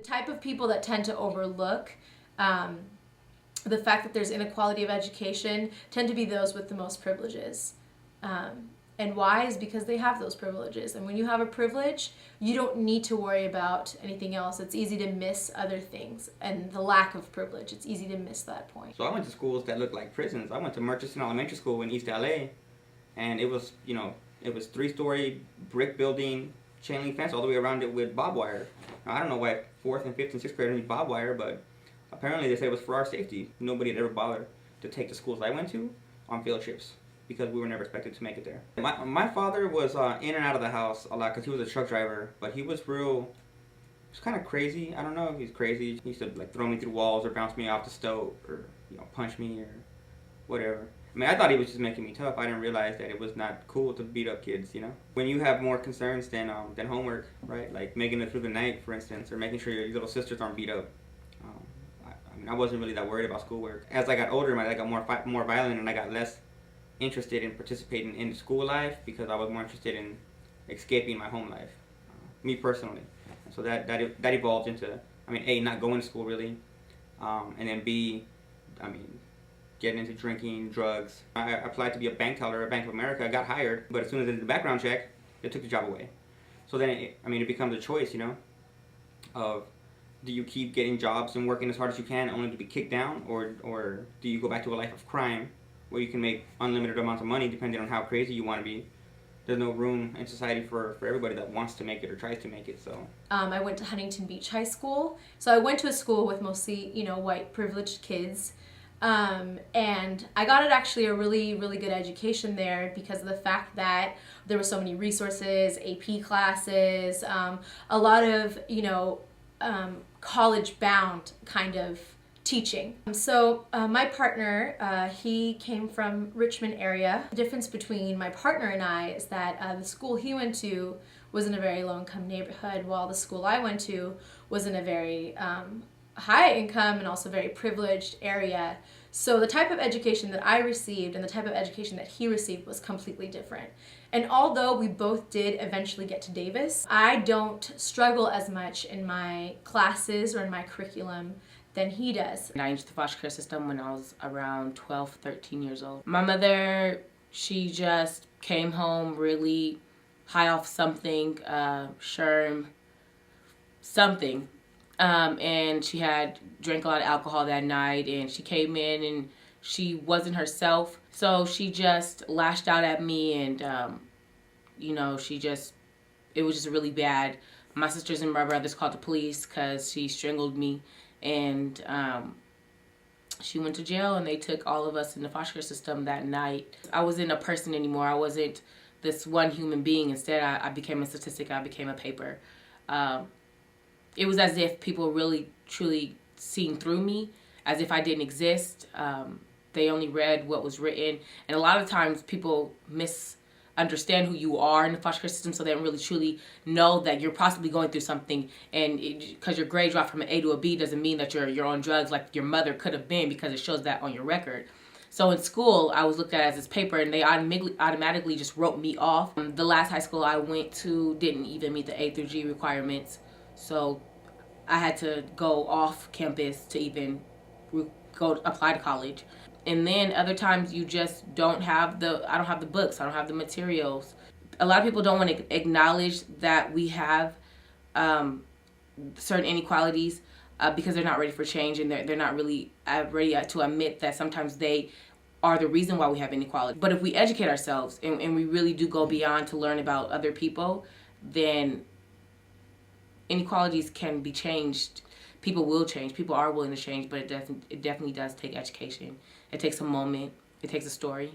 type of people that tend to overlook the fact that there's inequality of education tend to be those with the most privileges. And why is because they have those privileges. And when you have a privilege, you don't need to worry about anything else. It's easy to miss other things. And the lack of privilege, it's easy to miss that point. So I went to schools that looked like prisons. I went to Murchison Elementary School in East LA, and it was, it was 3-story brick building, chain link fence all the way around it with barbed wire. Now, I don't know why 4th and 5th and 6th graders need barbed wire, but apparently they said it was for our safety. Nobody had ever bothered to take the schools I went to on field trips, because we were never expected to make it there. My father was in and out of the house a lot because he was a truck driver, but he was kind of crazy. I don't know if he's crazy. He used to like throw me through walls or bounce me off the stove or punch me or whatever. I mean, I thought he was just making me tough. I didn't realize that it was not cool to beat up kids, When you have more concerns than homework, right? Like making it through the night, for instance, or making sure your little sisters aren't beat up. I wasn't really that worried about schoolwork. As I got older, I got more violent, and I got less interested in participating in school life because I was more interested in escaping my home life, me personally. And so that evolved into, A, not going to school really, and then B, getting into drinking, drugs. I applied to be a bank teller at Bank of America. I got hired, but as soon as I did the background check, they took the job away. So then, it becomes a choice, of do you keep getting jobs and working as hard as you can only to be kicked down, or do you go back to a life of crime where you can make unlimited amounts of money depending on how crazy you want to be? There's no room in society for everybody that wants to make it or tries to make it. So I went to Huntington Beach High School. So I went to a school with mostly, white privileged kids. And I got actually a really, really good education there because of the fact that there were so many resources, AP classes, a lot of, college-bound kind of teaching. So my partner, he came from Richmond area. The difference between my partner and I is that the school he went to was in a very low-income neighborhood, while the school I went to was in a very high income and also very privileged area. So the type of education that I received and the type of education that he received was completely different. And although we both did eventually get to Davis, I don't struggle as much in my classes or in my curriculum than he does. I entered the foster care system when I was around 12, 13 years old. My mother, she just came home really high off something, Sherm, something. And she had drank a lot of alcohol that night, and she came in and she wasn't herself. So she just lashed out at me, and, it was just really bad. My sisters and my brothers called the police because she strangled me, and she went to jail, and they took all of us in the foster care system that night. I wasn't a person anymore. I wasn't this one human being. Instead, I became a statistic. I became a paper. It was as if people really, truly seen through me, as if I didn't exist. They only read what was written. And a lot of times people misunderstand who you are in the foster care system, so they don't really truly know that you're possibly going through something. And because your grade dropped from an A to a B doesn't mean that you're on drugs like your mother could have been, because it shows that on your record. So in school, I was looked at as this paper, and they automatically just wrote me off. The last high school I went to didn't even meet the A through G requirements. So I had to go off campus to even go apply to college. And then other times you just I don't have the books, I don't have the materials. A lot of people don't want to acknowledge that we have certain inequalities because they're not ready for change, and they're not really ready to admit that sometimes they are the reason why we have inequality. But if we educate ourselves and we really do go beyond to learn about other people, then inequalities can be changed. People will change. People are willing to change, but it definitely does take education. It takes a moment. It takes a story.